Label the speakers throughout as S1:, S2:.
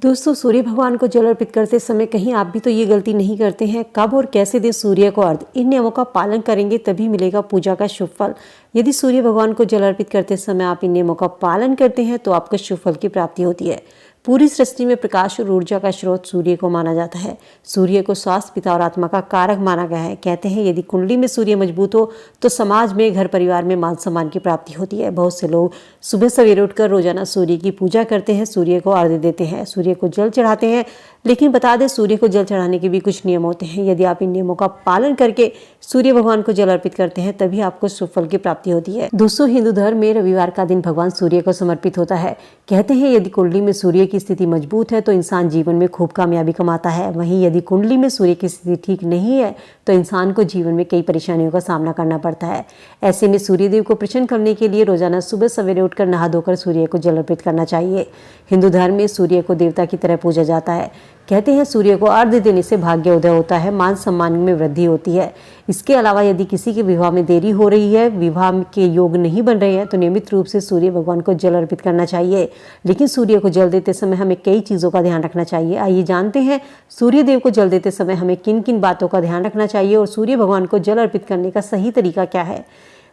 S1: दोस्तों, सूर्य भगवान को जल अर्पित करते समय कहीं आप भी तो ये गलती नहीं करते हैं। कब और कैसे दें सूर्य को अर्घ्य, इन नियमों का पालन करेंगे तभी मिलेगा पूजा का शुभ फल। यदि सूर्य भगवान को जल अर्पित करते समय आप इन नियमों का पालन करते हैं तो आपको शुभ फल की प्राप्ति होती है। पूरी सृष्टि में प्रकाश और ऊर्जा का स्रोत सूर्य को माना जाता है। सूर्य को स्वास्थ्य, पिता और आत्मा का कारक माना गया है। कहते हैं यदि कुंडली में सूर्य मजबूत हो तो समाज में, घर परिवार में मान सम्मान की प्राप्ति होती है। बहुत से लोग सुबह सवेरे उठकर रोजाना सूर्य की पूजा करते हैं, सूर्य को अर्घ्य देते हैं, सूर्य को जल चढ़ाते हैं। लेकिन बता दें, सूर्य को जल चढ़ाने के भी कुछ नियम होते हैं। यदि आप इन नियमों का पालन करके सूर्य भगवान को जल अर्पित करते हैं तभी आपको शुभ फल की प्राप्ति होती है। दोस्तों, हिंदू धर्म में रविवार का दिन भगवान सूर्य को समर्पित होता है। कहते हैं यदि कुंडली में सूर्य की स्थिति मजबूत है तो इंसान जीवन में खूब कामयाबी कमाता है। वहीं यदि कुंडली में सूर्य की स्थिति ठीक नहीं है तो इंसान को जीवन में कई परेशानियों का सामना करना पड़ता है। ऐसे में सूर्यदेव को प्रसन्न करने के लिए रोजाना सुबह सवेरे उठकर नहा धोकर सूर्य को जल अर्पित करना चाहिए। हिंदू धर्म में सूर्य को देवता की तरह पूजा जाता है। कहते हैं सूर्य को अर्घ्य देने से भाग्य उदय होता है, मान सम्मान में वृद्धि होती है। इसके अलावा यदि किसी के विवाह में देरी हो रही है, विवाह के योग नहीं बन रहे हैं तो नियमित रूप से सूर्य भगवान को जल अर्पित करना चाहिए। लेकिन सूर्य को जल देते समय हमें कई चीज़ों का ध्यान रखना चाहिए। आइए जानते हैं सूर्य देव को जल देते समय हमें किन किन बातों का ध्यान रखना चाहिए और सूर्य भगवान को जल अर्पित करने का सही तरीका क्या है।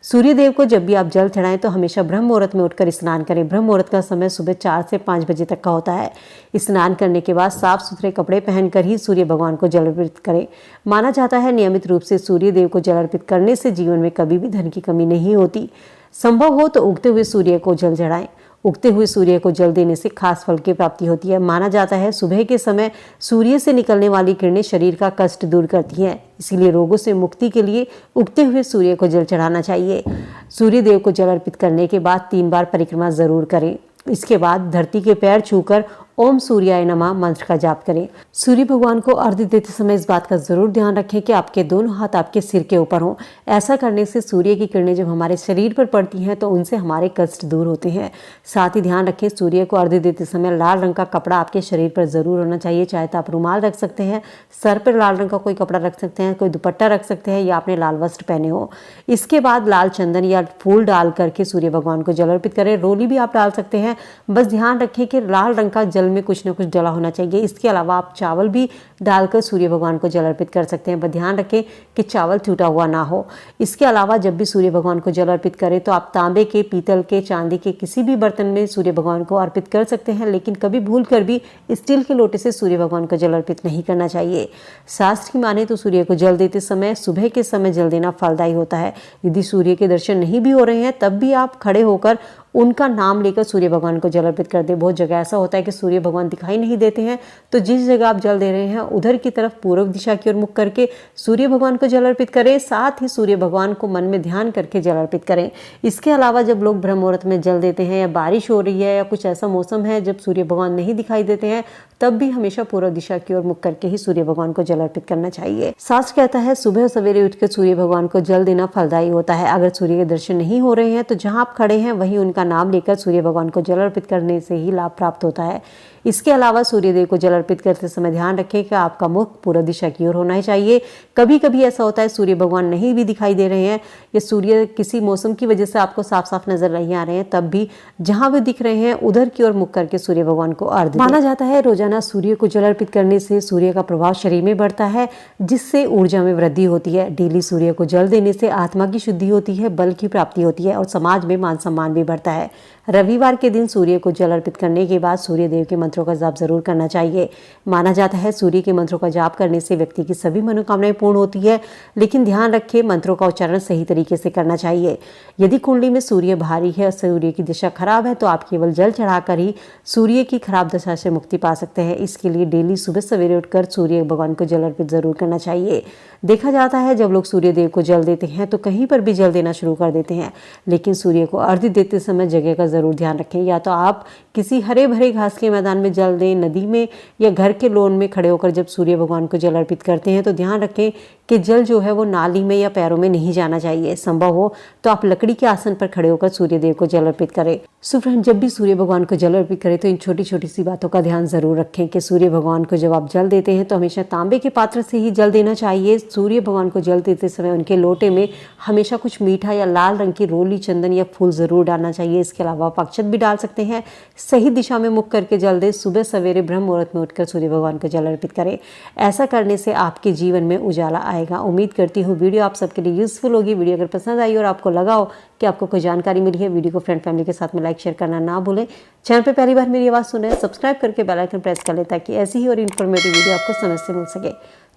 S1: सूर्य देव को जब भी आप जल चढ़ाएं तो हमेशा ब्रह्म मुहूर्त में उठकर स्नान करें। ब्रह्म मुहूर्त का समय सुबह 4 से 5 बजे तक का होता है। स्नान करने के बाद साफ सुथरे कपड़े पहनकर ही सूर्य भगवान को जल अर्पित करें। माना जाता है नियमित रूप से सूर्य देव को जल अर्पित करने से जीवन में कभी भी धन की कमी नहीं होती। संभव हो तो उगते हुए सूर्य को जल चढ़ाएं। उगते हुए सूर्य को जल देने से खास फल की प्राप्ति होती है। माना जाता है सुबह के समय सूर्य से निकलने वाली किरणें शरीर का कष्ट दूर करती हैं, इसीलिए रोगों से मुक्ति के लिए उगते हुए सूर्य को जल चढ़ाना चाहिए। सूर्य देव को जल अर्पित करने के बाद 3 बार परिक्रमा जरूर करें। इसके बाद धरती के पैर छूकर ओम सूर्याय नमः मंत्र का जाप करें। सूर्य भगवान को अर्घ्य देते समय इस बात का जरूर ध्यान रखें कि आपके दोनों हाथ आपके सिर के ऊपर हों। ऐसा करने से सूर्य की किरणें जब हमारे शरीर पर पड़ती हैं तो उनसे हमारे कष्ट दूर होते हैं। साथ ही ध्यान रखें सूर्य को अर्घ्य देते समय लाल रंग का कपड़ा आपके शरीर पर जरूर होना चाहिए। चाहे तो आप रुमाल रख सकते हैं, सर पर लाल रंग का कोई कपड़ा रख सकते हैं, कोई दुपट्टा रख सकते हैं या आपने लाल वस्त्र पहने हो। इसके बाद लाल चंदन या फूल डाल करके सूर्य भगवान को जल अर्पित करें। रोली भी आप डाल सकते हैं। बस ध्यान रखें कि लाल रंग का जल में कुछ न कुछ डला होना चाहिए। इसके अलावा आप चावल भी डालकर सूर्य भगवान को जल अर्पित कर सकते हैं, पर ध्यान रखें कि चावल टूटा हुआ ना हो। इसके अलावा जब भी सूर्य भगवान को जल अर्पित करें तो आप तांबे के, पीतल के, चांदी के किसी भी बर्तन में सूर्य भगवान को अर्पित कर सकते हैं, लेकिन कभी भूल कर भी स्टील के लोटे से सूर्य भगवान को जल अर्पित नहीं करना चाहिए। शास्त्र की माने तो सूर्य को जल देते समय सुबह के समय जल देना फलदायी होता है। यदि सूर्य के दर्शन नहीं भी हो रहे हैं तब भी आप खड़े होकर उनका नाम लेकर सूर्य भगवान को जल अर्पित कर दे। बहुत जगह ऐसा होता है कि सूर्य भगवान दिखाई नहीं देते हैं, तो जिस जगह आप जल दे रहे हैं उधर की तरफ पूर्व दिशा की ओर मुख करके सूर्य भगवान को जल अर्पित करें। साथ ही सूर्य भगवान को मन में ध्यान करके जल अर्पित करें। इसके अलावा जब लोग ब्रह्म मुहूर्त में जल देते हैं या बारिश हो रही है या कुछ ऐसा मौसम है जब सूर्य भगवान नहीं दिखाई देते हैं, तब भी हमेशा पूर्व दिशा की ओर मुख करके ही सूर्य भगवान को जल अर्पित करना चाहिए। शास्त्र कहता है सुबह सवेरे उठकर सूर्य भगवान को जल देना फलदायी होता है। अगर सूर्य के दर्शन नहीं हो रहे हैं तो जहां आप खड़े हैं वहीं उनका नाम लेकर सूर्य भगवान को जल अर्पित करने से ही लाभ प्राप्त होता है। इसके अलावा सूर्य देव को जल अर्पित करते समय ध्यान रखें कि आपका मुख पूर्व दिशा की ओर होना ही चाहिए। कभी कभी ऐसा होता है सूर्य भगवान नहीं भी दिखाई दे रहे हैं या सूर्य किसी मौसम की वजह से आपको साफ साफ नजर नहीं आ रहे हैं, तब भी जहां भी दिख रहे हैं उधर की ओर मुख करके सूर्य भगवान को अर्घ्य दें। माना जाता है रोजाना सूर्य को जल अर्पित करने से सूर्य का प्रभाव शरीर में बढ़ता है, जिससे ऊर्जा में वृद्धि होती है। डेली सूर्य को जल देने से आत्मा की शुद्धि होती है, बल की प्राप्ति होती है और समाज में मान सम्मान भी बढ़ता है। रविवार के दिन सूर्य को जल अर्पित करने के बाद सूर्य देव के मंत्रों का जाप जरूर करना चाहिए। माना जाता है सूर्य के मंत्रों का जाप करने से व्यक्ति की सभी मनोकामनाएं पूर्ण होती है, लेकिन ध्यान रखें मंत्रों का उच्चारण सही तरीके से करना चाहिए। यदि कुंडली में सूर्य भारी है और सूर्य की दिशा खराब है तो आप केवल जल चढ़ाकर ही सूर्य की खराब दशा से मुक्ति पा सकते हैं। इसके लिए डेली सुबह सवेरे उठकर सूर्य भगवान को जल अर्पित जरूर करना चाहिए। देखा जाता है जब लोग सूर्य देव को जल देते हैं तो कहीं पर भी जल देना शुरू कर देते हैं, लेकिन सूर्य को अर्घ्य देते समय जगह का जरूर ध्यान रखें। या तो आप किसी हरे भरे घास के मैदान में जल दें, नदी में या घर के लोन में खड़े होकर जब सूर्य भगवान को जल अर्पित करते हैं तो ध्यान रखें कि जल जो है वो नाली में या पैरों में नहीं जाना चाहिए। संभव हो तो आप लकड़ी के आसन पर खड़े होकर सूर्य देव को जल अर्पित करें। सो फ्रेंड, जब भी सूर्य भगवान को जल अर्पित करें तो इन छोटी छोटी सी बातों का ध्यान जरूर रखें कि सूर्य भगवान को जब आप जल देते हैं तो हमेशा तांबे के पात्र से ही जल देना चाहिए। सूर्य भगवान को जल देते समय उनके लोटे में हमेशा कुछ मीठा या लाल रंग की रोली, चंदन या फूल जरूर डालना चाहिए। इसके अलावा आप अक्षत भी डाल सकते हैं। सही दिशा में मुख करके जल दें। सुबह सवेरे ब्रह्म मुहूर्त में उठकर सूर्य भगवान को जल अर्पित करें। ऐसा करने से आपके जीवन में उजाला आएगा। उम्मीद करती हूँ वीडियो आप सबके लिए यूजफुल होगी। वीडियो अगर पसंद आई और आपको लगा हो कि आपको कोई जानकारी मिली है, वीडियो को फ्रेंड फैमिली के साथ में लाइक शेयर करना ना भूलें। चैनल पे पहली बार मेरी आवाज़ सुने, सब्सक्राइब करके बेल आइकन प्रेस कर लें ताकि ऐसी ही और इन्फॉर्मेटिव वीडियो आपको समय से मिल सके।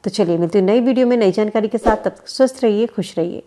S1: तो चलिए मिलती हूँ नई वीडियो में नई जानकारी के साथ। तब तक स्वस्थ रहिए, खुश रहिए।